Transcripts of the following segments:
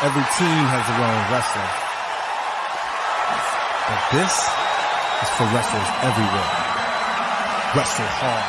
Every team has their own wrestler. But this is for wrestlers everywhere. Wrestle hard.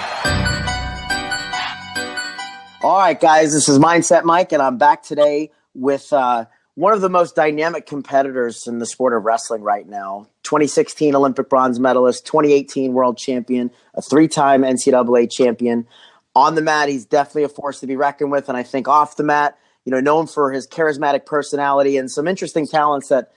All right, guys, this is Mindset Mike, and I'm back today with one of the most dynamic competitors in the sport of wrestling right now. 2016 Olympic Bronze Medalist, 2018 World Champion, a three-time NCAA champion. On the mat, he's definitely a force to be reckoned with, and I think off the mat, known for his charismatic personality and some interesting talents that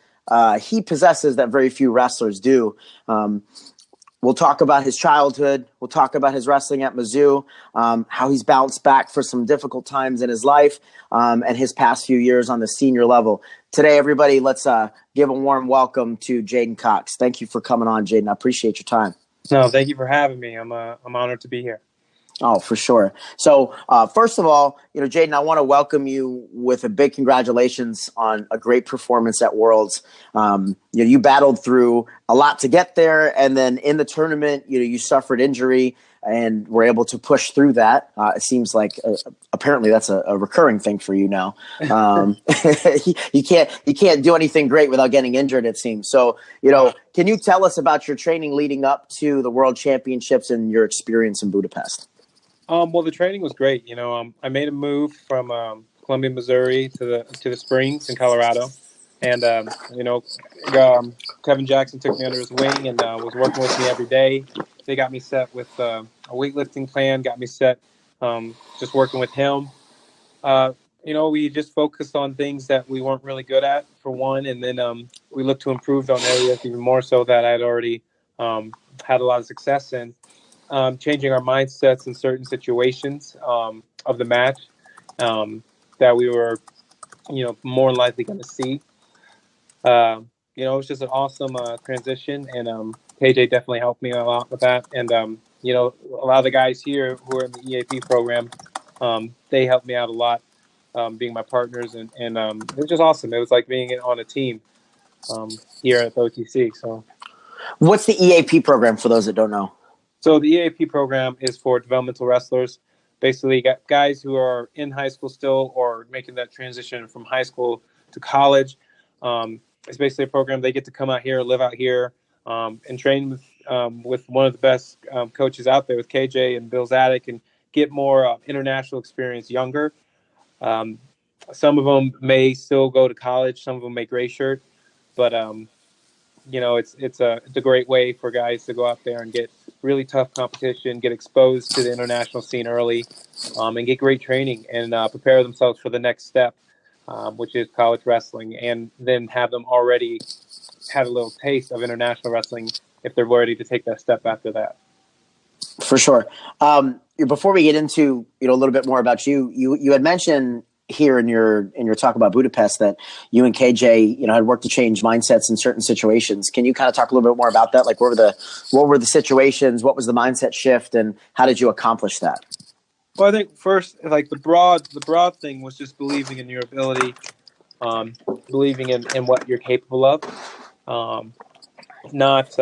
he possesses that very few wrestlers do. We'll talk about his childhood. We'll talk about his wrestling at Mizzou, how he's bounced back for some difficult times in his life, and his past few years on the senior level. Today, everybody, let's give a warm welcome to J'den Cox. Thank you for coming on, J'den. I appreciate your time. No, thank you for having me. I'm honored to be here. Oh, for sure. So, first of all, J'den, I want to welcome you with a big congratulations on a great performance at Worlds. You battled through a lot to get there, and then in the tournament, you suffered injury and were able to push through that. It seems like apparently that's a recurring thing for you now. You can't do anything great without getting injured, it seems. So, can you tell us about your training leading up to the World Championships and your experience in Budapest? Well, the training was great. I made a move from Columbia, Missouri to the Springs in Colorado, and Kevin Jackson took me under his wing and was working with me every day. They got me set with a weightlifting plan, got me set just working with him. We just focused on things that we weren't really good at, for one, and then we looked to improve on areas even more so that I had already had a lot of success in. Changing our mindsets in certain situations of the match that we were, more likely going to see. It was just an awesome transition, and KJ definitely helped me a lot with that. And, a lot of the guys here who are in the EAP program, they helped me out a lot, being my partners, and it was just awesome. It was like being on a team here at the OTC. So, what's the EAP program for those that don't know? So the EAP program is for developmental wrestlers. Basically, you got guys who are in high school still or making that transition from high school to college. It's basically a program they get to come out here, live out here, and train with one of the best coaches out there, with KJ and Bill Zadek, and get more international experience younger. Some of them may still go to college. Some of them may gray shirt. But, it's a great way for guys to go out there and get really tough competition, get exposed to the international scene early, and get great training and prepare themselves for the next step, which is college wrestling, and then have them already had a little taste of international wrestling if they're ready to take that step after that. For sure. Before we get into a little bit more about you had mentioned here in your talk about Budapest that you and KJ had worked to change mindsets in certain situations. Can you kind of talk a little bit more about that? Like, what were the situations? What was the mindset shift, and how did you accomplish that? Well, I think first, like the broad thing was just believing in your ability, believing in what you're capable of, not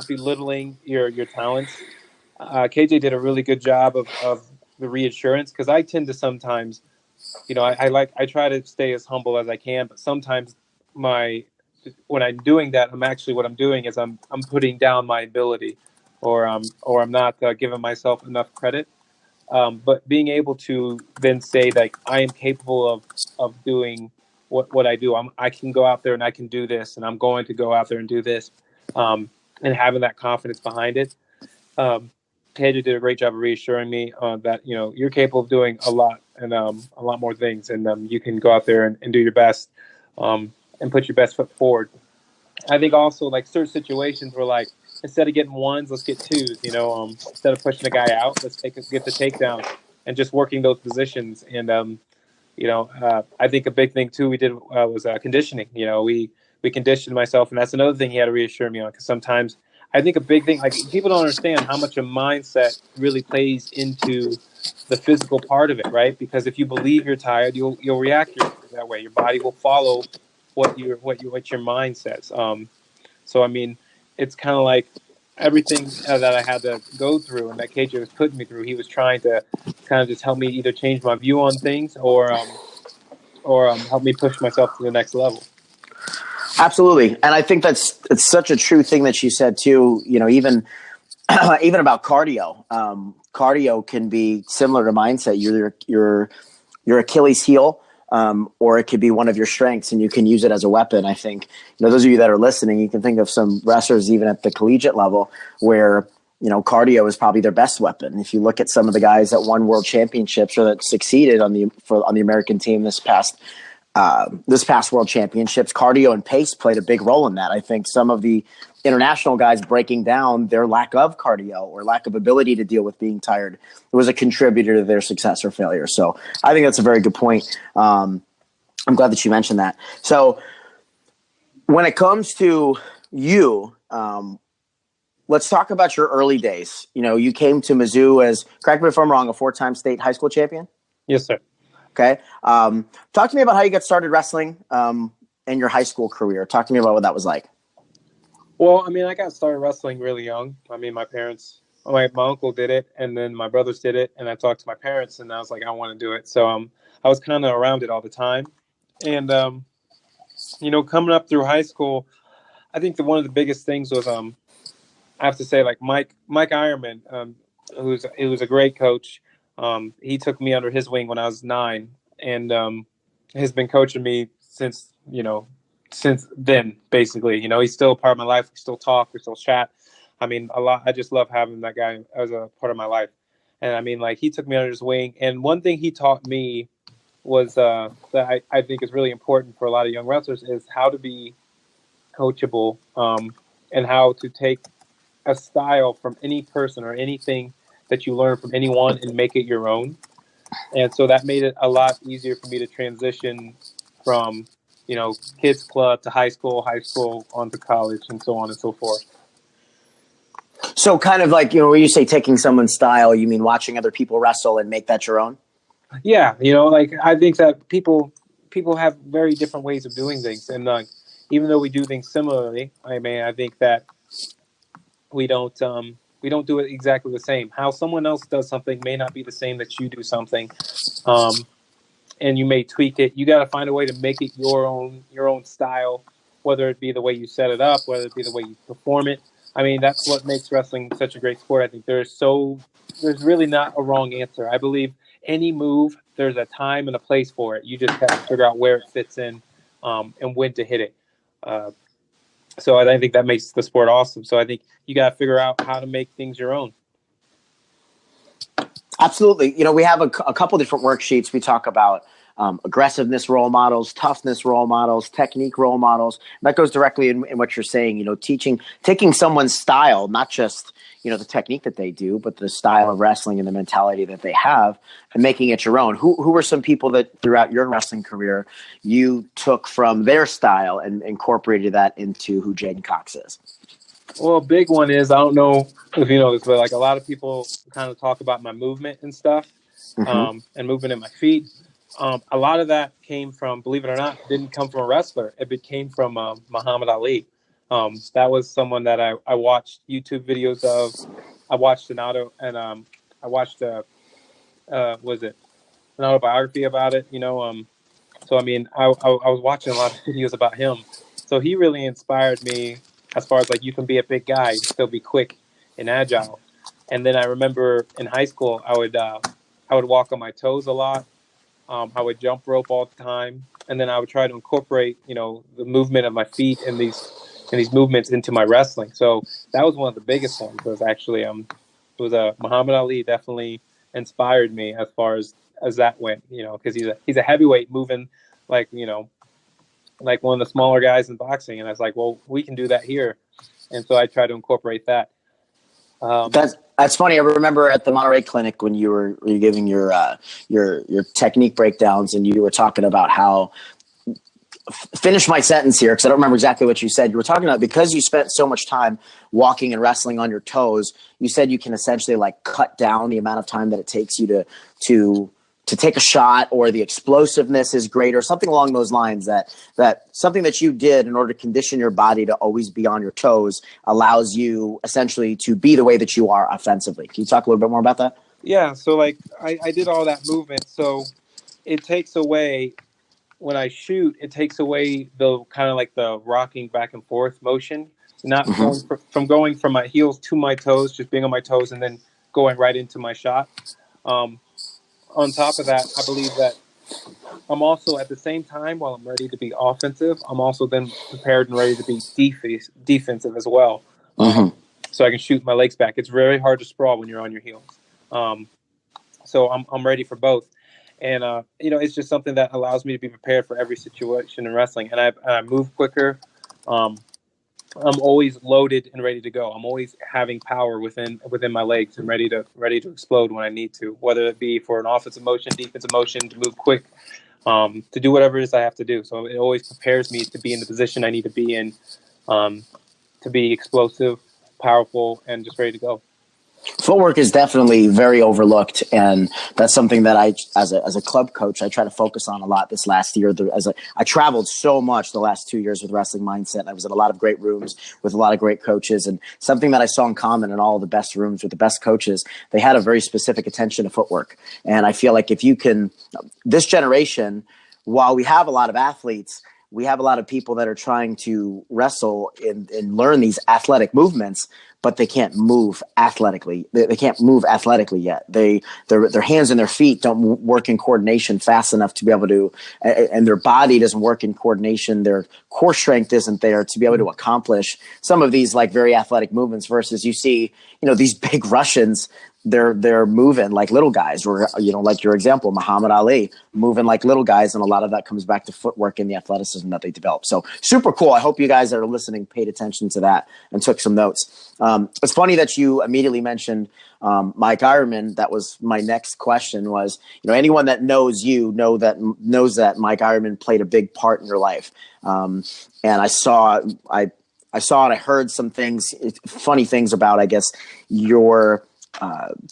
belittling your talents. KJ did a really good job of the reassurance, because I tend to sometimes, I try to stay as humble as I can, but sometimes when I'm doing that, what I'm doing is I'm putting down my ability, or I'm not giving myself enough credit. But being able to then say that I am capable of doing what I do. I can go out there and I can do this, and I'm going to go out there and do this, and having that confidence behind it. KJ did a great job of reassuring me that you're capable of doing a lot, and a lot more things, and you can go out there and do your best, and put your best foot forward. I think also, like, certain situations where, like, instead of getting ones, let's get twos. Instead of pushing a guy out, let's get the takedown, and just working those positions. And I think a big thing too we did was conditioning. We conditioned myself, and that's another thing he had to reassure me on, because sometimes I think a big thing, like, people don't understand how much a mindset really plays into the physical part of it, right? Because if you believe you're tired, you'll react that way. Your body will follow what your mind says. So I mean, it's kind of like everything that I had to go through and that KJ was putting me through. He was trying to kind of just help me either change my view on things, or help me push myself to the next level. Absolutely. And I think it's such a true thing that you said too, even even about cardio. Cardio can be similar to mindset. Your Achilles heel, or it could be one of your strengths, and you can use it as a weapon. I think, those of you that are listening, you can think of some wrestlers even at the collegiate level where, cardio is probably their best weapon. If you look at some of the guys that won world championships or that succeeded on the American team this past world championships, cardio and pace played a big role in that. I think some of the international guys breaking down their lack of cardio or lack of ability to deal with being tired was a contributor to their success or failure. So I think that's a very good point. I'm glad that you mentioned that. So when it comes to you, let's talk about your early days. You came to Mizzou as, correct me if I'm wrong, a 4-time state high school champion? Yes, sir. Okay. Talk to me about how you got started wrestling in your high school career. Talk to me about what that was like. Well, I got started wrestling really young. My parents, my uncle did it, and then my brothers did it, and I talked to my parents, and I was like, I want to do it. So I was kind of around it all the time. And, coming up through high school, I think one of the biggest things was, I have to say, like Mike Ironman, who was a great coach. He took me under his wing when I was 9, and has been coaching me since then, basically. He's still a part of my life. We still talk, we still chat. A lot. I just love having that guy as a part of my life. And he took me under his wing. And one thing he taught me was that I think is really important for a lot of young wrestlers is how to be coachable, and how to take a style from any person or anything that you learn from anyone and make it your own. And so that made it a lot easier for me to transition from, kids club to high school onto college, and so on and so forth. So kind of like, when you say taking someone's style, you mean watching other people wrestle and make that your own? Yeah. I think that people have very different ways of doing things. And even though we do things similarly, I think that we don't do it exactly the same. How someone else does something may not be the same that you do something. And you may tweak it. You got to find a way to make it your own style, whether it be the way you set it up, whether it be the way you perform it. That's what makes wrestling such a great sport. I think there's really not a wrong answer. I believe any move, there's a time and a place for it. You just have to figure out where it fits in, and when to hit it. So I think that makes the sport awesome. So I think you got to figure out how to make things your own. Absolutely. We have a couple different worksheets. We talk about aggressiveness role models, toughness role models, technique role models. That goes directly in what you're saying, taking someone's style, not just, the technique that they do, but the style of wrestling and the mentality that they have, and making it your own. Who were some people that throughout your wrestling career you took from their style and incorporated that into who J'den Cox is? Well, a big one is, I don't know if you know this, but a lot of people kind of talk about my movement and stuff, and movement in my feet. A lot of that came from, believe it or not, didn't come from a wrestler. It came from Muhammad Ali. That was someone that I watched YouTube videos of. I watched an an autobiography about it. So I was watching a lot of videos about him. So he really inspired me as far as you can be a big guy, still be quick and agile. And then I remember in high school, I would walk on my toes a lot. I would jump rope all the time, and then I would try to incorporate, the movement of my feet and these movements into my wrestling. So that was one of the biggest ones. Was actually Muhammad Ali definitely inspired me as far as that went. Because he's a heavyweight moving like one of the smaller guys in boxing, and I was like, well, we can do that here, and so I tried to incorporate that. That's funny. I remember at the Monterey Clinic when you were giving your technique breakdowns, and you were talking about how. Finish my sentence here because I don't remember exactly what you said. You were talking about because you spent so much time walking and wrestling on your toes. You said you can essentially cut down the amount of time that it takes you to take a shot, or the explosiveness is greater, something along those lines. That something that you did in order to condition your body to always be on your toes allows you essentially to be the way that you are offensively. Can you talk a little bit more about that? Yeah. So I did all that movement. So it takes away when I shoot, it takes away the kind of like the rocking back and forth motion, not going from going from my heels to my toes, just being on my toes and then going right into my shot. Um, on top of that, I believe that I'm also at the same time, while I'm ready to be offensive, I'm also then prepared and ready to be defensive as well. So I can shoot my legs back. It's very hard to sprawl when you're on your heels. So I'm ready for both. And, it's just something that allows me to be prepared for every situation in wrestling. And I move quicker. I'm always loaded and ready to go. I'm always having power within my legs and ready to explode when I need to, whether it be for an offensive motion, defensive motion, to move quick, to do whatever it is I have to do. So it always prepares me to be in the position I need to be in, to be explosive, powerful, and just ready to go. Footwork is definitely very overlooked, and that's something that I, as a club coach, I try to focus on a lot this last year. I traveled so much the last 2 years with Wrestling Mindset. I was in a lot of great rooms with a lot of great coaches, and something that I saw in common in all of the best rooms with the best coaches, they had a very specific attention to footwork. And I feel like if you can, this generation, while we have a lot of athletes, we have a lot of people that are trying to wrestle and learn these athletic movements, but they can't move athletically. They can't move athletically yet. Their hands and their feet don't work in coordination fast enough to be able to, and their body doesn't work in coordination. Their core strength isn't there to be able to accomplish some of these like very athletic movements versus you see, these big Russians, they're moving like little guys, or like your example, Muhammad Ali, moving like little guys, and a lot of that comes back to footwork and the athleticism that they develop. So super cool. I hope you guys that are listening paid attention to that and took some notes. It's funny that you immediately mentioned Mike Ironman. That was my next question. Was anyone that knows you knows that Mike Ironman played a big part in your life, and I saw and I heard some things, funny things about, I guess, your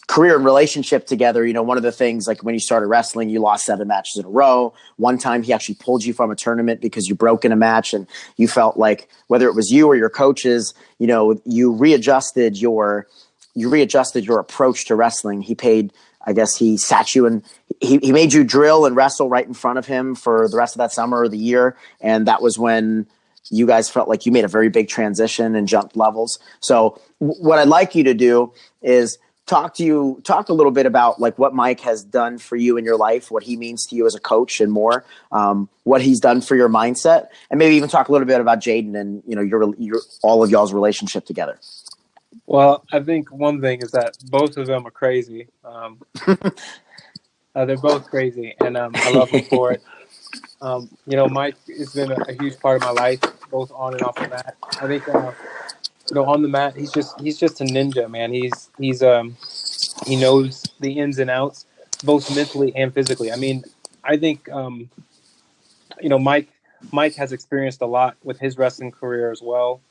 career and relationship together. One of the things, like when you started wrestling, you lost 7 matches in a row. One time he actually pulled you from a tournament because you broke in a match, and you felt like, whether it was you or your coaches, you readjusted your approach to wrestling. He sat you and he made you drill and wrestle right in front of him for the rest of that summer or the year. And that was when you guys felt like you made a very big transition and jumped levels. So what I'd like you to do is talk a little bit about like what Mike has done for you in your life, what he means to you as a coach, and more, what he's done for your mindset, and maybe even talk a little bit about J'den and your all of y'all's relationship together. Well, I think one thing is that both of them are crazy. They're both crazy, and I love them for it. Mike has been a huge part of my life, both on and off the mat. I think, on the mat, he's just a ninja, man. He knows the ins and outs, both mentally and physically. I mean, I think, Mike has experienced a lot with his wrestling career as well,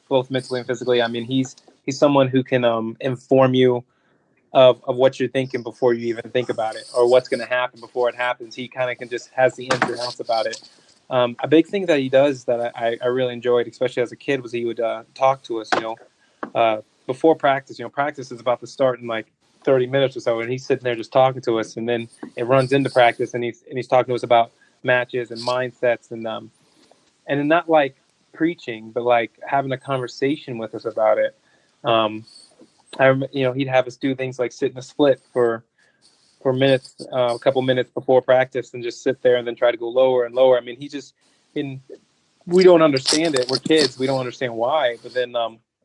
both mentally and physically. I mean, he's someone who can inform you of what you're thinking before you even think about it, or what's going to happen before it happens. He kind of just has the ins and outs about it. A big thing that he does that I really enjoyed, especially as a kid, was he would talk to us, before practice. Practice is about to start in like 30 minutes or so, and he's sitting there just talking to us, and then it runs into practice, and he's talking to us about matches and mindsets, and not like preaching, but like having a conversation with us about it. He'd have us do things like sit in a split for minutes, a couple minutes before practice, and just sit there and then try to go lower and lower. I mean, we don't understand it. We're kids. We don't understand why. But then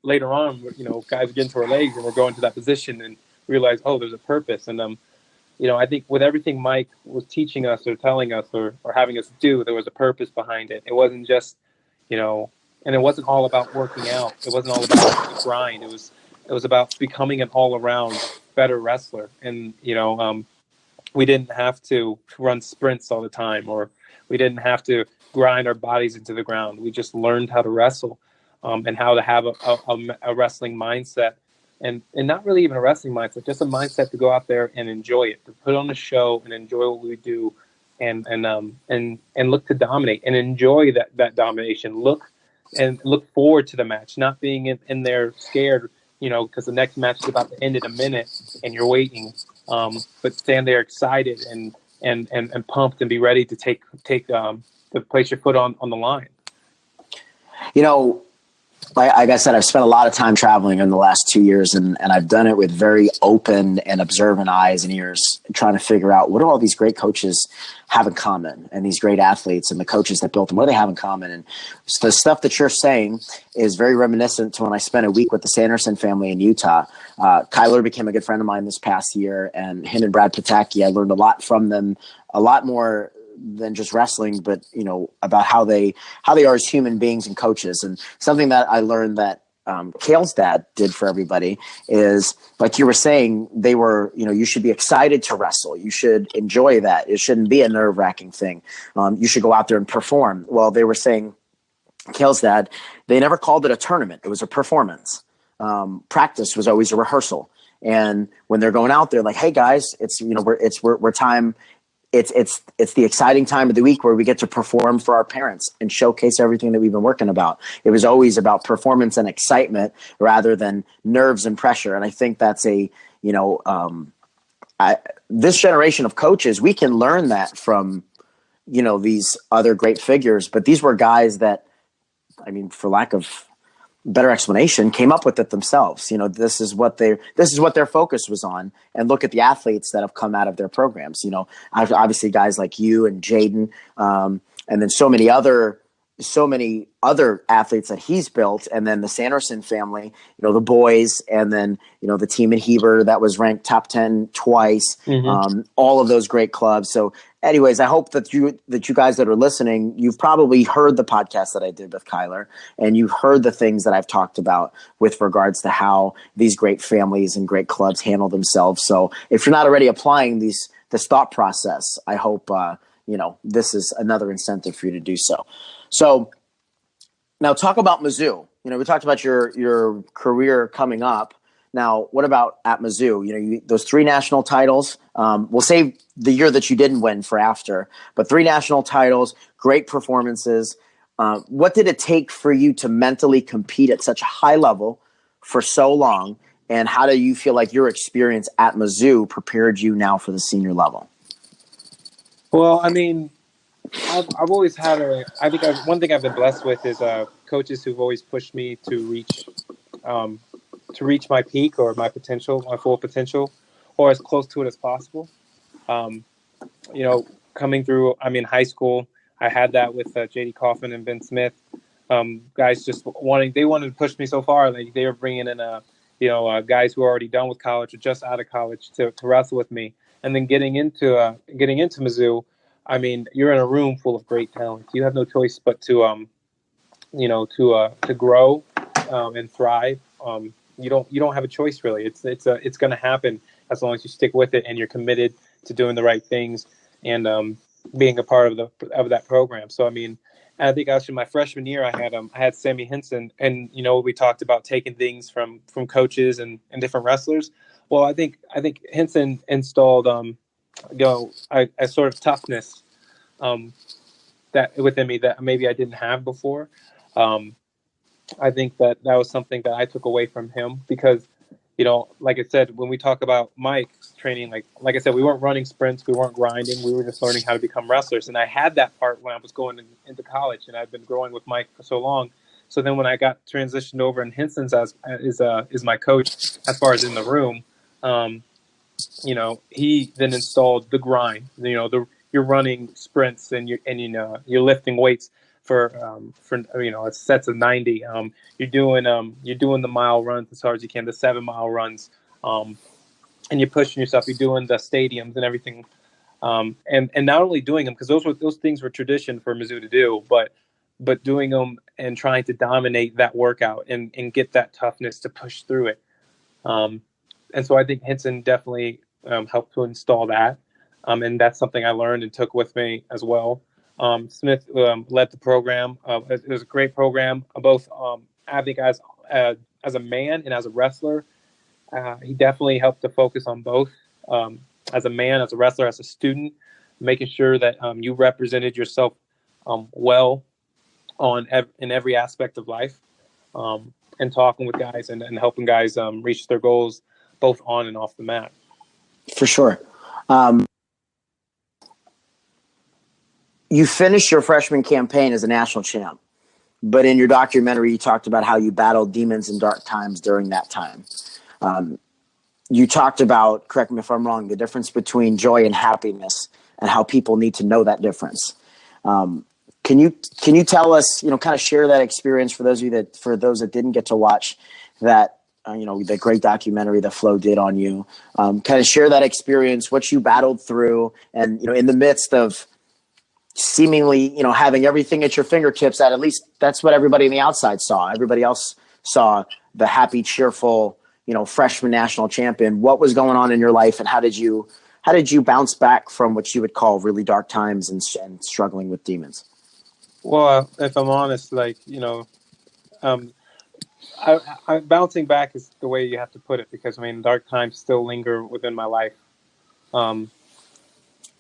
later on, guys get into our legs and we're going to that position and realize, oh, there's a purpose. And, I think with everything Mike was teaching us or telling us or having us do, there was a purpose behind it. It wasn't just, and it wasn't all about working out. It wasn't all about the grind. It was about becoming an all-around better wrestler. And, we didn't have to run sprints all the time, or we didn't have to grind our bodies into the ground. We just learned how to wrestle, and how to have a wrestling mindset, and not really even a wrestling mindset, just a mindset to go out there and enjoy it, to put on a show and enjoy what we do, and look to dominate and enjoy that domination. Look forward to the match, not being in there scared, because the next match is about to end in a minute and you're waiting. But stand there excited and and pumped and be ready to take to place your foot on the line. You know, like I said, I've spent a lot of time traveling in the last 2 years, and I've done it with very open and observant eyes and ears, trying to figure out what do all these great coaches have in common, and these great athletes and the coaches that built them, what do they have in common? And so the stuff that you're saying is very reminiscent to when I spent a week with the Sanderson family in Utah. Kyler became a good friend of mine this past year, and him and Brad Pataki, I learned a lot from them, a lot more than just wrestling, but about how they are as human beings and coaches. And something that I learned that Kale's dad did for everybody is, like you were saying, they were, you should be excited to wrestle. You should enjoy that. It shouldn't be a nerve-wracking thing. You should go out there and perform. Well, they were saying, Kale's dad, they never called it a tournament. It was a performance. Practice was always a rehearsal. And when they're going out there, like, hey guys, we're time. It's the exciting time of the week where we get to perform for our parents and showcase everything that we've been working about. It was always about performance and excitement rather than nerves and pressure. And I think that's this generation of coaches, we can learn that from, these other great figures, but these were guys that, for lack of better explanation, came up with it themselves. This is what their focus was on. And look at the athletes that have come out of their programs. Obviously guys like you and J'den, and then so many other athletes that he's built, and then the Sanderson family, the boys, and then the team in Heber that was ranked top 10 twice. All of those great clubs. So anyways, I hope that you guys that are listening, you've probably heard the podcast that I did with Kyler, and you've heard the things that I've talked about with regards to how these great families and great clubs handle themselves. So if you're not already applying this thought process, I hope this is another incentive for you to do so. So now talk about Mizzou. We talked about your career coming up. Now, what about at Mizzou? Those 3 national titles. We'll save the year that you didn't win for after, but 3 national titles, great performances. What did it take for you to mentally compete at such a high level for so long? And how do you feel like your experience at Mizzou prepared you now for the senior level? Well, I've always had one thing I've been blessed with is coaches who've always pushed me to reach my peak or my potential, my full potential, or as close to it as possible. Coming through, high school, I had that with J'den Cox and Ben Smith. Guys just wanted to push me so far. Like they were bringing in guys who are already done with college or just out of college to wrestle with me. And then getting into Mizzou, you're in a room full of great talent. You have no choice but to grow and thrive. You don't have a choice really. It's going to happen as long as you stick with it and you're committed to doing the right things and being a part of that program. So I think actually my freshman year I had Sammy Henson, and we talked about taking things from coaches and different wrestlers. Well, I think Henson installed a sort of toughness that within me that maybe I didn't have before. I think that was something that I took away from him because, like I said, when we talk about Mike's training, like I said, we weren't running sprints, we weren't grinding, we were just learning how to become wrestlers. And I had that part when I was going into college, and I've been growing with Mike for so long. So then when I got transitioned over and Henson's is my coach as far as in the room, he then installed the grind. You're running sprints and you're lifting weights for sets of 90. You're doing the mile runs as hard as you can, the 7-mile runs, and you're pushing yourself. You're doing the stadiums and everything, and not only doing them because those things were tradition for Mizzou to do, but doing them and trying to dominate that workout and get that toughness to push through it. And so I think Henson definitely helped to install that. And that's something I learned and took with me as well. Smith led the program. It was a great program. Both, I think, as a man and as a wrestler, he definitely helped to focus on both. As a man, as a wrestler, as a student, making sure that you represented yourself well in every aspect of life, and talking with guys and helping guys reach their goals both on and off the mat. For sure. you finished your freshman campaign as a national champ, but in your documentary, you talked about how you battled demons and dark times during that time. You talked about, correct me if I'm wrong, the difference between joy and happiness and how people need to know that difference. Can you tell us, kind of share that experience for those that didn't get to watch that, the great documentary that Flo did on you, kind of share that experience, what you battled through, and, in the midst of seemingly, having everything at your fingertips, at least that's what everybody on the outside saw. Everybody else saw the happy, cheerful, freshman national champion. What was going on in your life, and how did you bounce back from what you would call really dark times and struggling with demons? Well, if I'm honest, bouncing back is the way you have to put it, because dark times still linger within my life.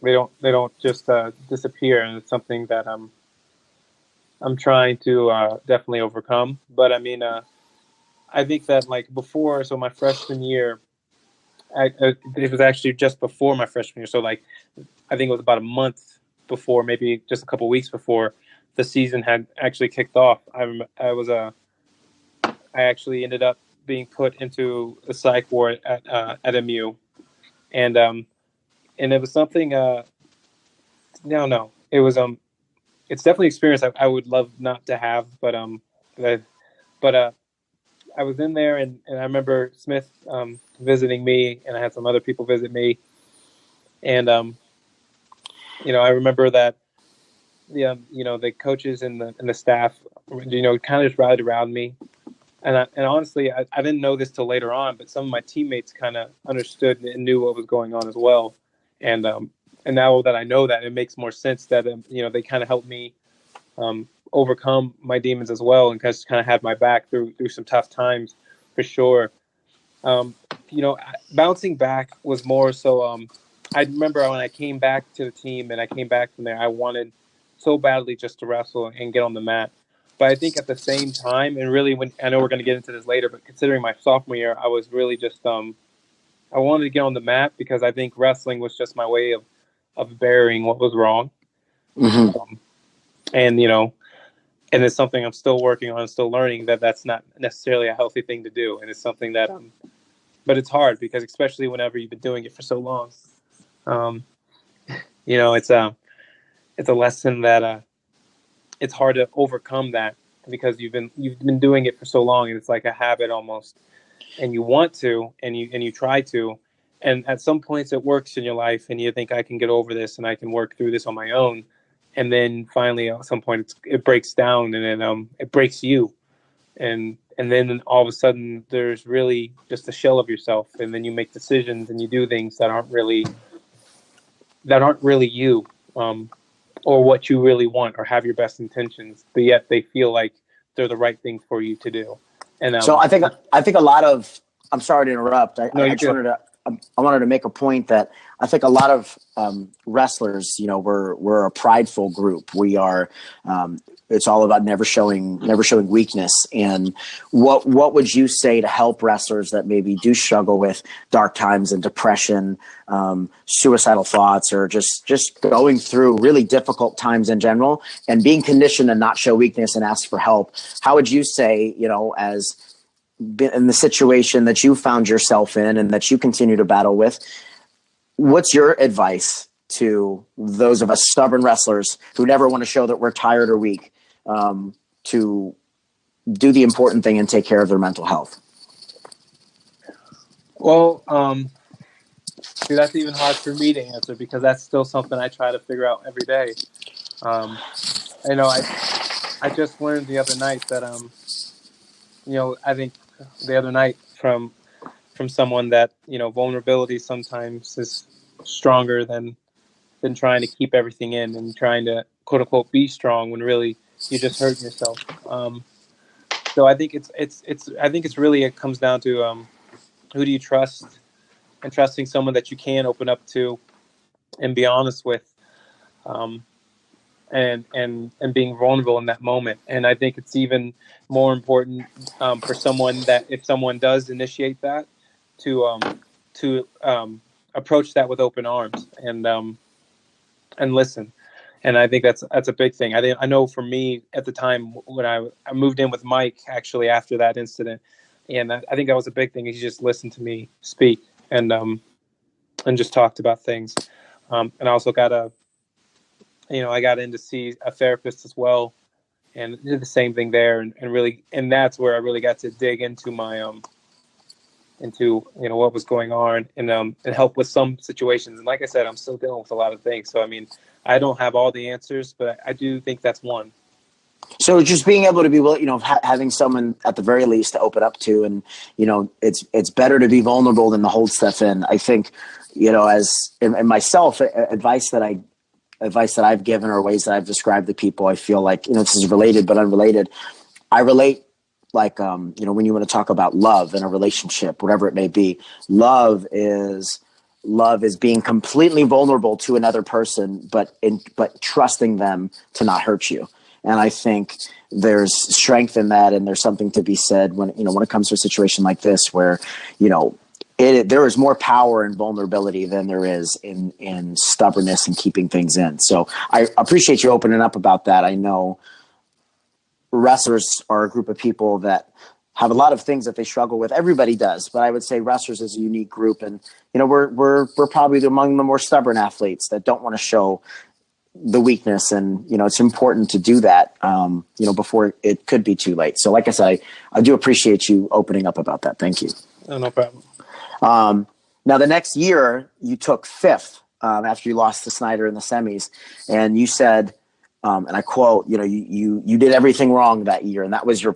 They don't just disappear, and it's something that I'm trying to definitely overcome. But I think that before, so my freshman year, it was actually just before my freshman year. So I think it was about a month before, maybe just a couple weeks before the season had actually kicked off. I actually ended up being put into a psych ward at MU, and it was something. No, it was it's definitely an experience I would love not to have, but I was in there, and I remember Smith visiting me, and I had some other people visit me, and I remember that the coaches and the staff kind of just rallied around me, and honestly I didn't know this till later on, but some of my teammates kind of understood and knew what was going on as well, and now that I know that, it makes more sense that they kind of helped me overcome my demons as well, and just kind of had my back through some tough times, for sure. Bouncing back was more so. I remember when I came back to the team and I came back from there, I wanted so badly just to wrestle and get on the mat. But I think at the same time, and really, when I know we're going to get into this later, but considering my sophomore year, I was really just I wanted to get on the mat, because I think wrestling was just my way of burying what was wrong. Mm-hmm. And and it's something I'm still working on, still learning, that's not necessarily a healthy thing to do. And it's something that, but it's hard, because especially whenever you've been doing it for so long, it's a lesson that it's hard to overcome that, because you've been doing it for so long, and it's like a habit almost, and you want to, and you try to, and at some points it works in your life, and you think, I can get over this and I can work through this on my own. And then finally, at some point, it breaks down, and then it breaks you, and then all of a sudden, there's really just a shell of yourself, and then you make decisions and you do things that aren't really you, or what you really want, or have your best intentions, but yet they feel like they're the right thing for you to do. And So I think a lot of. I'm sorry to interrupt. I wanted to make a point that I think a lot of wrestlers, we're a prideful group. We are. It's all about never showing weakness. And what would you say to help wrestlers that maybe do struggle with dark times and depression, suicidal thoughts, or just going through really difficult times in general, and being conditioned to not show weakness and ask for help? How would you say, as in the situation that you found yourself in and that you continue to battle with, what's your advice to those of us stubborn wrestlers who never want to show that we're tired or weak, to do the important thing and take care of their mental health? Well, see, that's even hard for me to answer, because that's still something I try to figure out every day. I just learned the other night that I think the other night from someone that vulnerability sometimes is stronger than trying to keep everything in, and trying to quote unquote be strong when really you're just hurting yourself. So I think it's really, it comes down to who do you trust, and trusting someone that you can open up to and be honest with, and being vulnerable in that moment. And I think it's even more important for someone that, if someone does initiate that, to approach that with open arms, and listen. And I think that's a big thing. I know for me at the time when I moved in with Mike actually after that incident, and I think that was a big thing. He just listened to me speak and just talked about things. And I also I got in to see a therapist as well, and did the same thing there, and that's where I really got to dig into my into what was going on and help with some situations. And like I said, I'm still dealing with a lot of things. So I mean, I don't have all the answers, but I do think that's one. So just being able to be, having someone at the very least to open up to, and it's better to be vulnerable than to hold stuff in. I think, as in myself, advice that I've given or ways that I've described to people, I feel like this is related but unrelated. I relate. Like, when you want to talk about love in a relationship, whatever it may be, love is being completely vulnerable to another person, but trusting them to not hurt you. And I think there's strength in that. And there's something to be said when it comes to a situation like this, where, there is more power in vulnerability than there is in stubbornness and keeping things in. So I appreciate you opening up about that. I know wrestlers are a group of people that have a lot of things that they struggle with. Everybody does, but I would say wrestlers is a unique group, and we're probably among the more stubborn athletes that don't want to show the weakness, and it's important to do that before it could be too late. So like I said, I do appreciate you opening up about that. Thank you. Oh, no problem. Now the next year you took fifth after you lost to Snyder in the semis, and you said, and I quote, you did everything wrong that year, and that was your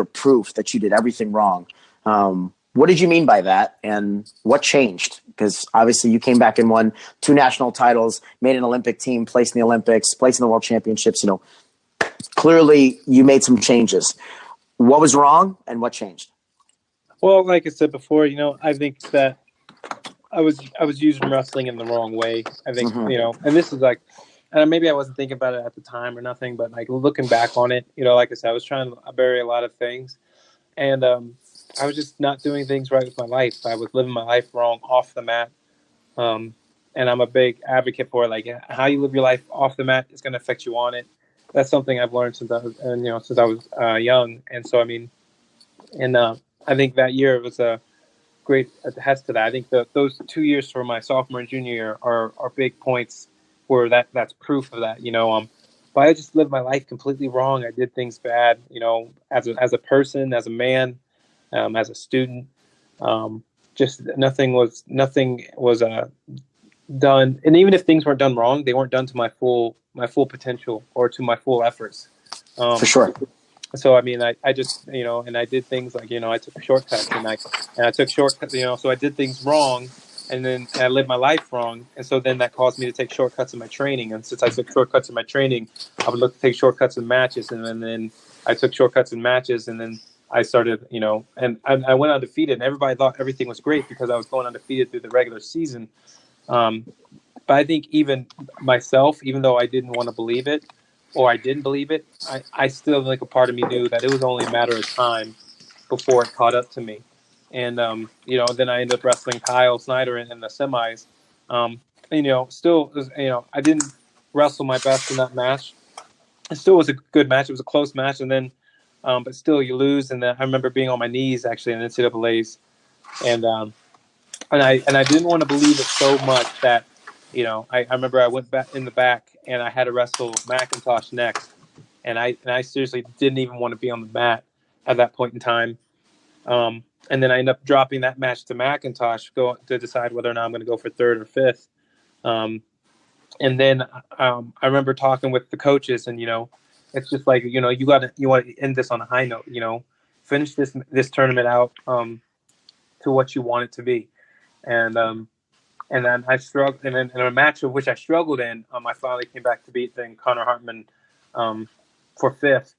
proof that you did everything wrong. What did you mean by that, and what changed? Because obviously you came back and won 2 national titles, made an Olympic team, placed in the Olympics, placed in the World Championships. Clearly you made some changes. What was wrong, and what changed? Well, like I said before, I think that I was using wrestling in the wrong way. I think, and this is like, and maybe I wasn't thinking about it at the time or nothing, but like looking back on it, like I said, I was trying to bury a lot of things, and I was just not doing things right with my life. I was living my life wrong off the mat, and I'm a big advocate for like how you live your life off the mat is going to affect you on it. That's something I've learned since I was young, and so I mean, and I think that year was a great attest to that. I think those 2 years for my sophomore and junior year are big points where that's proof of that. But I just lived my life completely wrong. I did things bad, as a person, as a man, as a student. Just nothing was done. And even if things weren't done wrong, they weren't done to my full potential or to my full efforts. For sure. So I mean, I just and I did things like I took shortcuts and I took shortcuts. So I did things wrong, and then I lived my life wrong, and so then that caused me to take shortcuts in my training. And since I took shortcuts in my training, I would look to take shortcuts in matches, and then I took shortcuts in matches, and then I started and I went undefeated, and everybody thought everything was great because I was going undefeated through the regular season. But I think even myself, even though I didn't want to believe it, or I didn't believe it, I still, like, a part of me knew that it was only a matter of time before it caught up to me. And, then I ended up wrestling Kyle Snyder in the semis. Still, I didn't wrestle my best in that match. It still was a good match. It was a close match. And then, but still you lose. And then I remember being on my knees actually in NCAAs. And I didn't want to believe it so much that, I remember I went back in the back and I had to wrestle McIntosh next. And I seriously didn't even want to be on the mat at that point in time. And then I ended up dropping that match to McIntosh to decide whether or not I'm going to go for third or fifth. And then I remember talking with the coaches, and it's just like you want to end this on a high note. Finish this tournament out to what you want it to be. And then I struggled, and then in a match of which I struggled in, I finally came back to beat then Connor Hartman for fifth.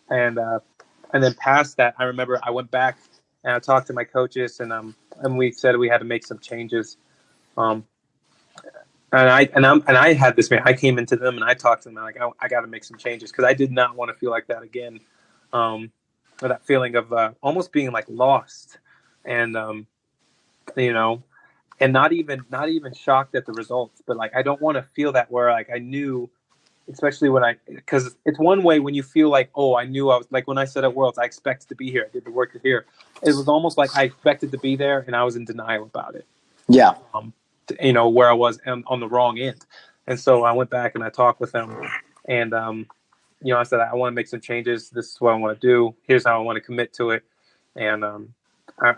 And then past that, I remember I went back and I talked to my coaches, and we said we had to make some changes. And I had this man. I came into them and I talked to them like I got to make some changes because I did not want to feel like that again. Or that feeling of almost being like lost, and and not even shocked at the results, but like I don't want to feel that where like I knew especially because it's one way when you feel like, oh, I knew I was, like when I said at Worlds, I expected to be here. I did the work to here. It was almost like I expected to be there and I was in denial about it. Yeah. Where I was on the wrong end. And so I went back and I talked with them, and, I said, I want to make some changes. This is what I want to do. Here's how I want to commit to it. And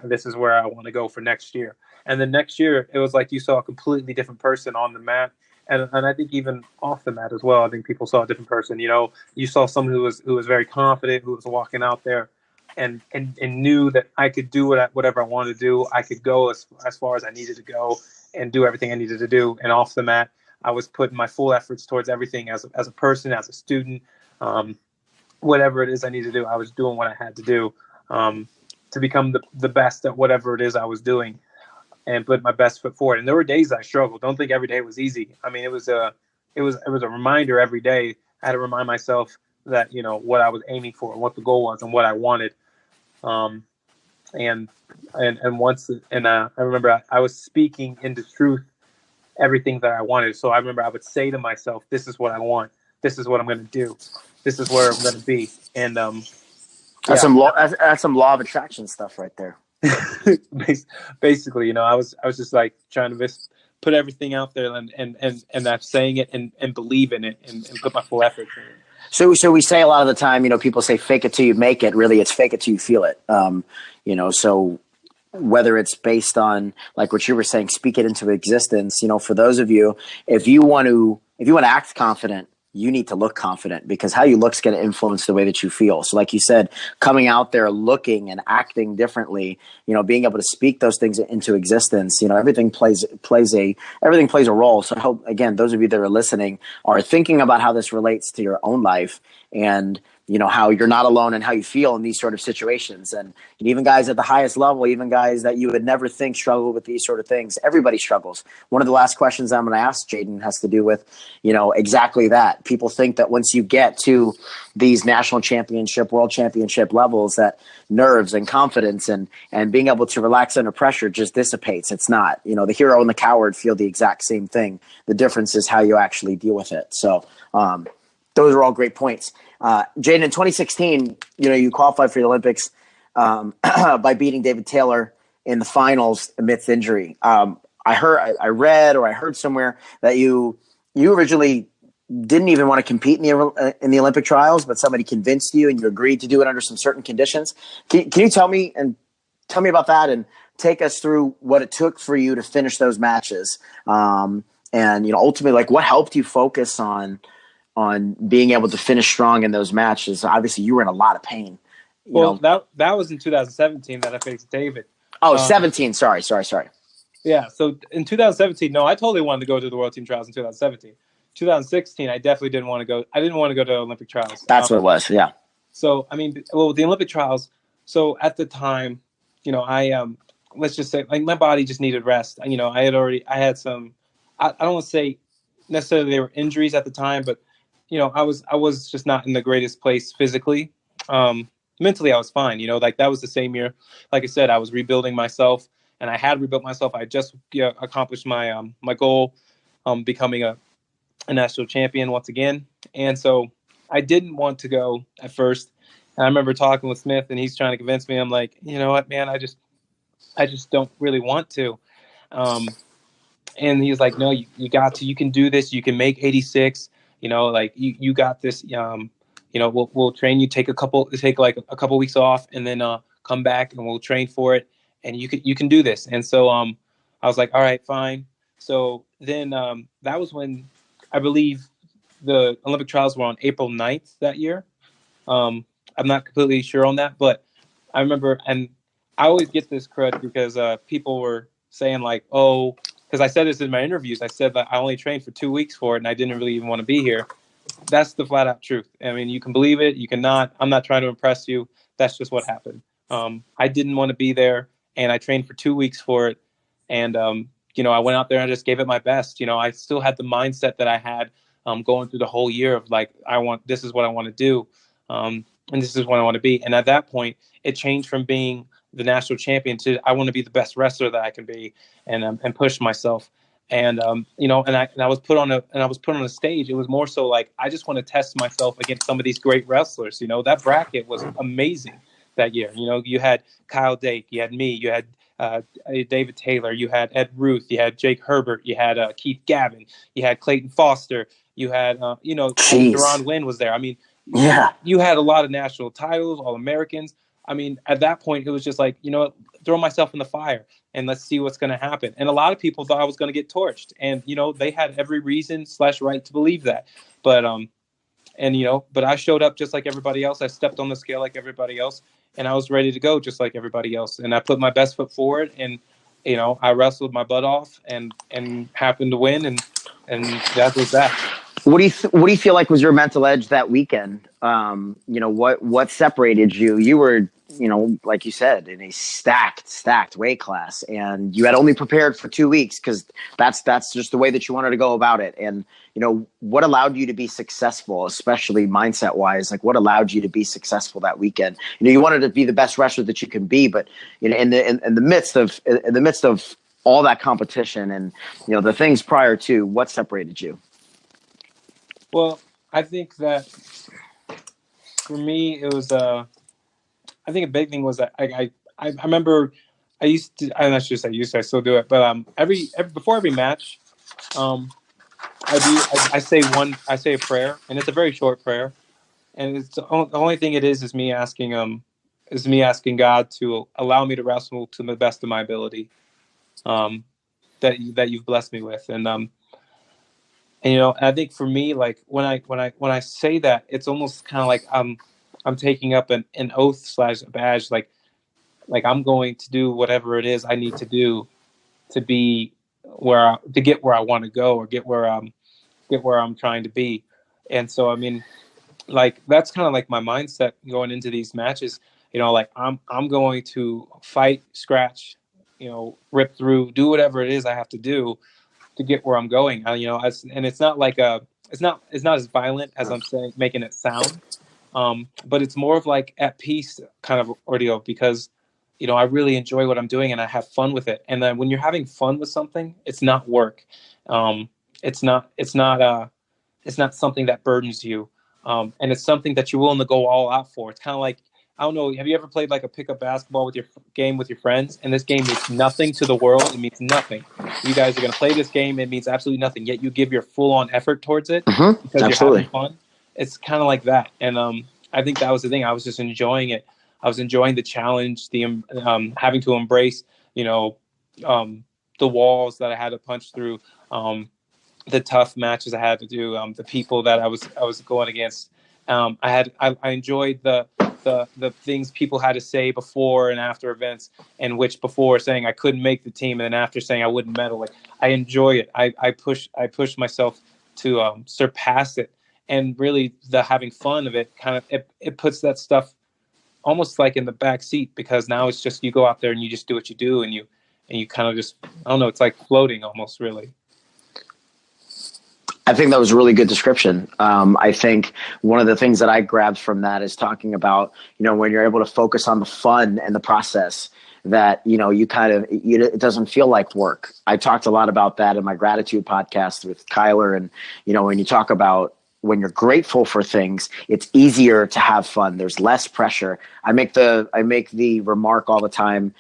this is where I want to go for next year. And then next year, it was like you saw a completely different person on the mat. And I think even off the mat as well, I think people saw a different person. You saw someone who was very confident, who was walking out there and knew that I could do whatever I wanted to do. I could go as far as I needed to go and do everything I needed to do. And off the mat, I was putting my full efforts towards everything as a person, as a student, whatever it is I needed to do. I was doing what I had to do to become the best at whatever it is I was doing and put my best foot forward. And there were days I struggled. Don't think every day was easy. I mean, it was a reminder every day. I had to remind myself that, what I was aiming for and what the goal was and what I wanted. I remember I was speaking into truth everything that I wanted. So I remember I would say to myself, this is what I want. This is what I'm going to do. This is where I'm going to be. And that's some law of attraction stuff right there. Basically, I was just like trying to put everything out there and that's saying it and believe in it and put my full effort in it. So we say a lot of the time, people say fake it till you make it. Really, it's fake it till you feel it. So whether it's based on, like what you were saying, speak it into existence, for those of you, if you want to act confident, you need to look confident, because how you look is going to influence the way that you feel. So like you said, coming out there, looking and acting differently, being able to speak those things into existence, everything plays a role. So I hope, again, those of you that are listening are thinking about how this relates to your own life and, how you're not alone and how you feel in these sort of situations. And even guys at the highest level, even guys that you would never think struggle with these sort of things, everybody struggles. One of the last questions I'm going to ask J'den has to do with, exactly that. People think that once you get to these national championship, world championship levels, that nerves and confidence and being able to relax under pressure just dissipates. It's not. The hero and the coward feel the exact same thing. The difference is how you actually deal with it. So those are all great points. J'den, in 2016, you qualified for the Olympics by beating David Taylor in the finals amidst injury. I heard somewhere that you originally didn't even want to compete in the Olympic trials, but somebody convinced you and you agreed to do it under some certain conditions. Can you tell me about that and take us through what it took for you to finish those matches? And ultimately, like, what helped you focus on being able to finish strong in those matches? Obviously, you were in a lot of pain. That was in 2017 that I faced David. Oh, 17. Sorry. Yeah. So in 2017, no, I totally wanted to go to the World Team Trials in 2017. 2016, I definitely didn't want to go. I didn't want to go to Olympic trials. That's what it was. Yeah. So, the Olympic trials. So at the time, I let's just say, like, my body just needed rest. I had some. I don't want to say necessarily they were injuries at the time, but I was just not in the greatest place physically. Mentally, I was fine. Like that was the same year. Like I said, I was rebuilding myself, and I had rebuilt myself. I just accomplished my my goal, becoming a national champion once again. And so I didn't want to go at first. And I remember talking with Smith, and he's trying to convince me. I'm like, you know what, man, I just don't really want to. And he's like, no, you got to. You can do this. You can make 86. Like you got this. We'll train you. Take a couple weeks off, and then come back, and we'll train for it. And you can do this. And so I was like, all right, fine. So then that was when I believe the Olympic trials were on April 9th that year. I'm not completely sure on that, but I remember, and I always get this crud because people were saying like, oh, because I said this in my interviews. I said that I only trained for 2 weeks for it, and I didn't really even want to be here. That's the flat out truth. I mean, you can believe it, you cannot. I'm not trying to impress you. That's just what happened. I didn't want to be there, and I trained for 2 weeks for it. And, I went out there and I just gave it my best. I still had the mindset that I had going through the whole year of like, this is what I want to do. And this is what I want to be. And at that point, it changed from being the national champion to I want to be the best wrestler that I can be and push myself. And and I was put on a stage. It was more so like I just want to test myself against some of these great wrestlers. That bracket was amazing that year. You had Kyle Dake, you had me, you had David Taylor, you had Ed Ruth, you had Jake Herbert, you had Keith Gavin, you had Clayton Foster, you had Jeez. Deron Wynn was there. I mean, Yeah. you had a lot of national titles, All Americans. I mean, at that point, it was just like, throw myself in the fire and let's see what's going to happen. And a lot of people thought I was going to get torched, and they had every reason / right to believe that. But but I showed up just like everybody else. I stepped on the scale like everybody else, and I was ready to go just like everybody else. And I put my best foot forward, and I wrestled my butt off and happened to win, and that was that. What do you feel like was your mental edge that weekend? What separated you? You were, like you said, in a stacked weight class, and you had only prepared for 2 weeks because that's just the way that you wanted to go about it. And what allowed you to be successful, especially mindset wise? Like, what allowed you to be successful that weekend? You wanted to be the best wrestler that you can be, but in the midst of all that competition and the things prior to, what separated you? Well, I think that for me, it was I think a big thing was that I remember I used to, I'm not sure if I used to, I still do it, but every before every match, I say a prayer, and it's a very short prayer, and it's the only thing it is me asking God to allow me to wrestle to the best of my ability, that you've blessed me with, and I think for me, like when I say that, it's almost kind of like I'm taking up an oath / a badge, like I'm going to do whatever it is I need to do to be to get where I want to go, or get where I'm trying to be. And so, I mean, like that's kind of like my mindset going into these matches. Like I'm going to fight, scratch, rip through, do whatever it is I have to do to get where I'm going. And it's not like it's not as violent as I'm saying, making it sound. But it's more of like at peace kind of ordeal, because I really enjoy what I'm doing and I have fun with it. And then when you're having fun with something, it's not work. It's not something that burdens you. And it's something that you're willing to go all out for. It's kind of like, I don't know, have you ever played like a pickup basketball with your friends? And this game means nothing to the world. It means nothing. You guys are going to play this game. It means absolutely nothing. Yet you give your full on effort towards it because Absolutely. you're having fun. It's kind of like that. And I think that was the thing. I was just enjoying it. I was enjoying the challenge, the having to embrace, the walls that I had to punch through, the tough matches I had to do, the people that I was going against. I enjoyed the things people had to say before and after events, and which before saying I couldn't make the team, and then after saying I wouldn't medal. Like, I enjoy it. I push myself to surpass it, and really the having fun of it kind of it puts that stuff almost like in the back seat, because now it's just you go out there and you just do what you do, and you kind of just, I don't know, it's like floating almost, really. I think that was a really good description. I think one of the things that I grabbed from that is talking about, when you're able to focus on the fun and the process, that, you kind of, it doesn't feel like work. I talked a lot about that in my gratitude podcast with Kyler. And, when you talk about when you're grateful for things, it's easier to have fun. There's less pressure. I make the remark all the time,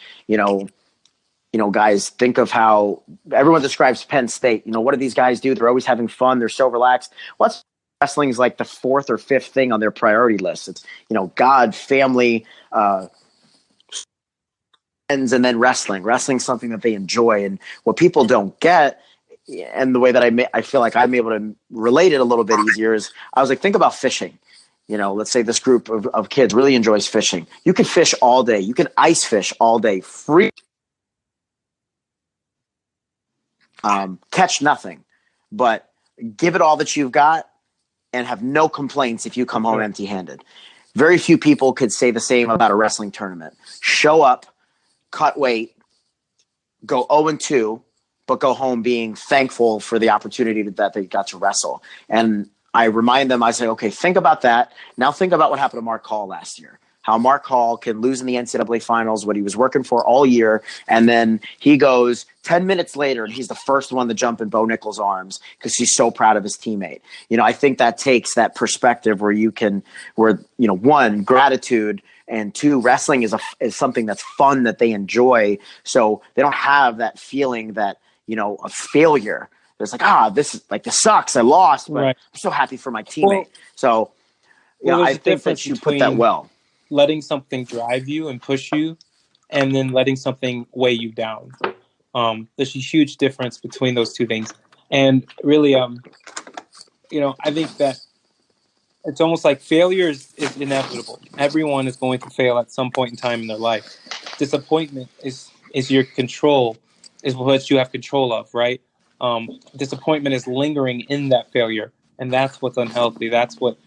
guys, think of how everyone describes Penn State. What do these guys do? They're always having fun. They're so relaxed. Wrestling is like the 4th or 5th thing on their priority list. It's, God, family, friends, and then wrestling. Wrestling's something that they enjoy. And what people don't get, and the way that I feel like I'm able to relate it a little bit easier, is I was like, think about fishing. Let's say this group of kids really enjoys fishing. You can fish all day. You can ice fish all day, free. Catch nothing, but give it all that you've got and have no complaints if you come home empty-handed. Very few people could say the same about a wrestling tournament. Show up, cut weight, go 0-2, but go home being thankful for the opportunity that they got to wrestle. And I remind them, I say, okay, think about that. Now think about what happened to Mark Hall last year. how Mark Hall can lose in the NCAA finals, what he was working for all year. And then he goes 10 minutes later and he's the first one to jump in Bo Nickel's arms because he's so proud of his teammate. I think that takes that perspective where one, gratitude, and two, wrestling is something that's fun that they enjoy. So they don't have that feeling that, of failure. It's like, this sucks. I lost, but Right. I'm so happy for my teammate. I think that you put that well. Letting something drive you and push you, and then letting something weigh you down. There's a huge difference between those two things. And really, I think that it's almost like failure is inevitable. Everyone is going to fail at some point in time in their life. Disappointment is your control, is what you have control of, right? Disappointment is lingering in that failure, and that's what's unhealthy. That's what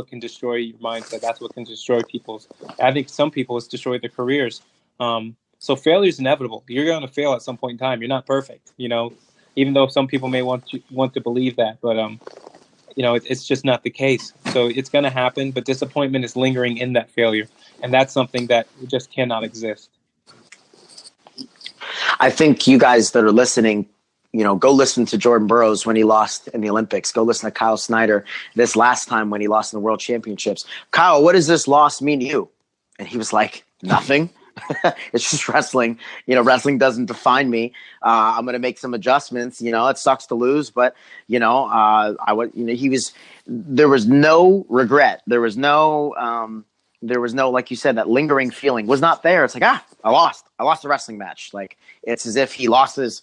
can destroy your mindset. That's what can destroy people's. I think some people it's destroyed their careers. So failure is inevitable. You're going to fail at some point in time. You're not perfect, even though some people may want to believe that, but it's just not the case. So it's going to happen, but disappointment is lingering in that failure, and that's something that just cannot exist. I think you guys that are listening, go listen to Jordan Burroughs when he lost in the Olympics. Go listen to Kyle Snyder this last time when he lost in the World Championships. Kyle, what does this loss mean to you? And he was like, nothing. It's just wrestling. Wrestling doesn't define me. I'm going to make some adjustments. It sucks to lose, but there was no regret. There was no, like you said, that lingering feeling was not there. It's like, I lost a wrestling match. Like, it's as if he lost his,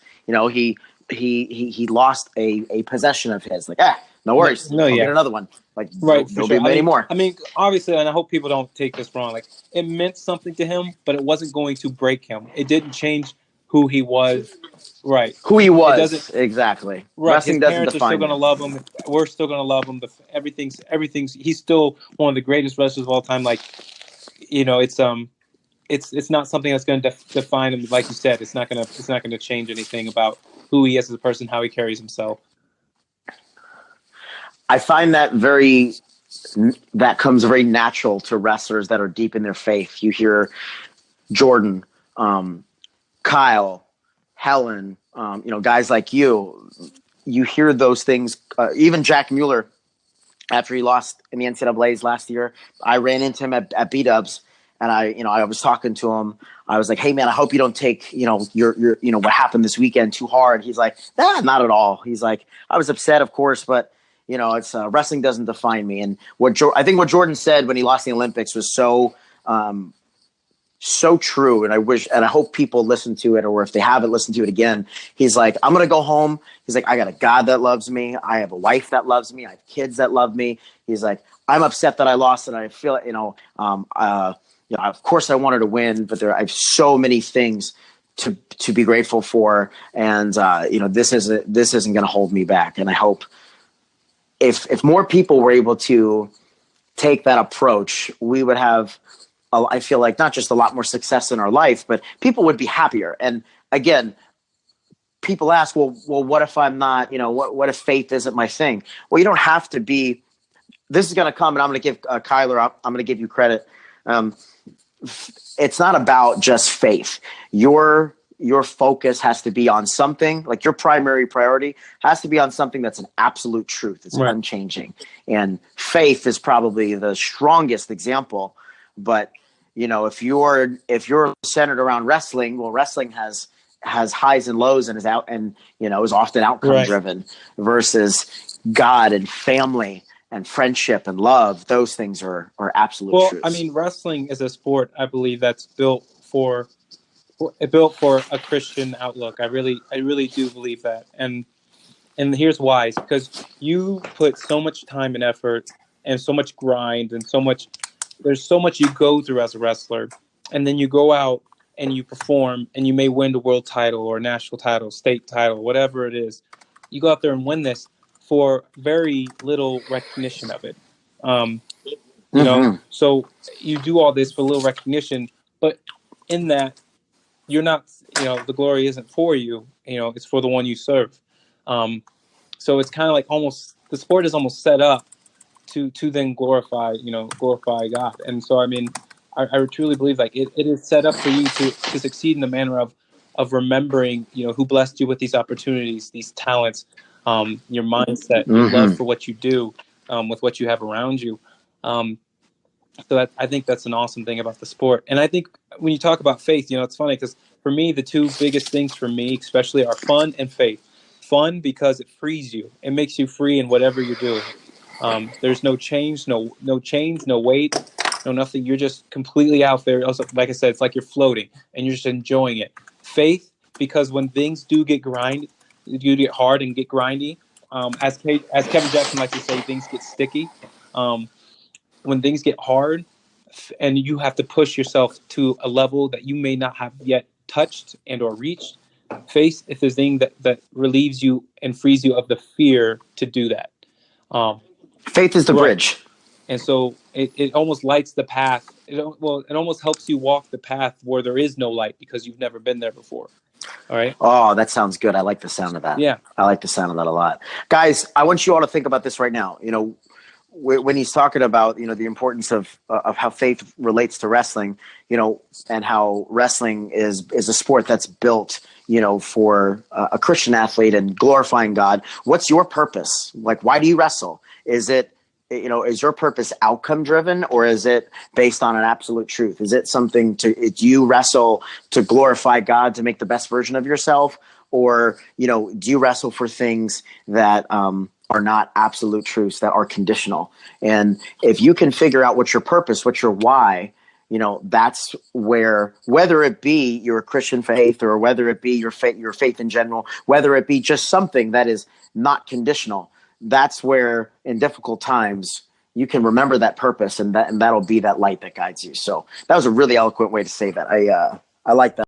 he lost a possession of his. Like, no worries. I'll get another one. Like, right, there'll be many more. I mean, obviously, and I hope people don't take this wrong. Like, it meant something to him, but it wasn't going to break him. It didn't change who he was. Right. Who he was. Exactly. Right. Wrestling His doesn't parents are define still going to love him. We're still going to love him. Everything's. He's still one of the greatest wrestlers of all time. Like, it's not something that's going to define him. Like you said, it's not going to change anything about who he is as a person, how he carries himself. I find that comes very natural to wrestlers that are deep in their faith. You hear Jordan, Kyle, Helen, guys like you hear those things. Even Jack Mueller, after he lost in the NCAAs last year, I ran into him at B-Dubs, and I was talking to him. I was like, hey man, I hope you don't take, your what happened this weekend too hard. He's like, nah, not at all. He's like, I was upset, of course, but it's wrestling doesn't define me. And I think what Jordan said when he lost the Olympics was so true. And I hope people listen to it, or if they haven't listened to it again, he's like, I'm going to go home. He's like, I got a God that loves me. I have a wife that loves me. I have kids that love me. He's like, I'm upset that I lost, and I feel, of course I wanted to win, but I have so many things to be grateful for. And, this isn't going to hold me back. And I hope, if more people were able to take that approach, we would have, I feel like, not just a lot more success in our life, but people would be happier. And again, people ask, well, what if I'm not, what if faith isn't my thing? Well, you don't have to be. This is going to come, and I'm going to give Kyler, I'm going to give you credit. It's not about just faith. Your focus has to be on something, like your primary priority has to be on something that's an absolute truth. It's right. Unchanging. And faith is probably the strongest example. But, if you're centered around wrestling, well, wrestling has highs and lows and is often outcome driven, versus God and family and friendship and love. Those things are absolute truths. I mean, wrestling is a sport, I believe, that's built for a Christian outlook. I really do believe that. And here's why. It's because you put so much time and effort and so much grind and there's so much you go through as a wrestler. And then you go out and you perform and you may win the world title or national title, state title, whatever it is. You go out there and win this for very little recognition of it. So you do all this for little recognition, but in that, you're not, the glory isn't for you, it's for the one you serve. So it's kind of like the sport is almost set up to then glorify God. And so, I mean, I truly believe like it is set up for you to succeed in the manner of remembering, who blessed you with these opportunities, these talents, your mindset, your love for what you do, with what you have around you. So I think that's an awesome thing about the sport. And I think when you talk about faith, it's funny because for me, the two biggest things for me, especially, are fun and faith. Fun because it frees you. It makes you free in whatever you're doing. There's no change, no chains, no weight, no nothing. You're just completely out there. Also, like I said, it's like you're floating and you're just enjoying it. Faith because when things do get hard and get grindy, as Kevin Jackson likes to say, things get sticky. When things get hard and you have to push yourself to a level that you may not have yet touched and or reached, faith is the thing that relieves you and frees you of the fear to do that. Faith is the bridge. And so it almost lights the path. It almost helps you walk the path where there is no light because you've never been there before. All right. Oh, that sounds good. I like the sound of that. Yeah. I like the sound of that a lot. Guys, I want you all to think about this right now. When he's talking about, the importance of how faith relates to wrestling, and how wrestling is a sport that's built, for a Christian athlete and glorifying God. What's your purpose? Like, why do you wrestle? Is it, is your purpose outcome driven, or is it based on an absolute truth? Is it something do you wrestle to glorify God, to make the best version of yourself? Or, do you wrestle for things that, are not absolute truths, that are conditional? And if you can figure out what's your purpose, what's your why, that's where, whether it be your Christian faith or whether it be your faith in general, whether it be just something that is not conditional, that's where in difficult times you can remember that purpose, and that'll be that light that guides you. So that was a really eloquent way to say that. I like that.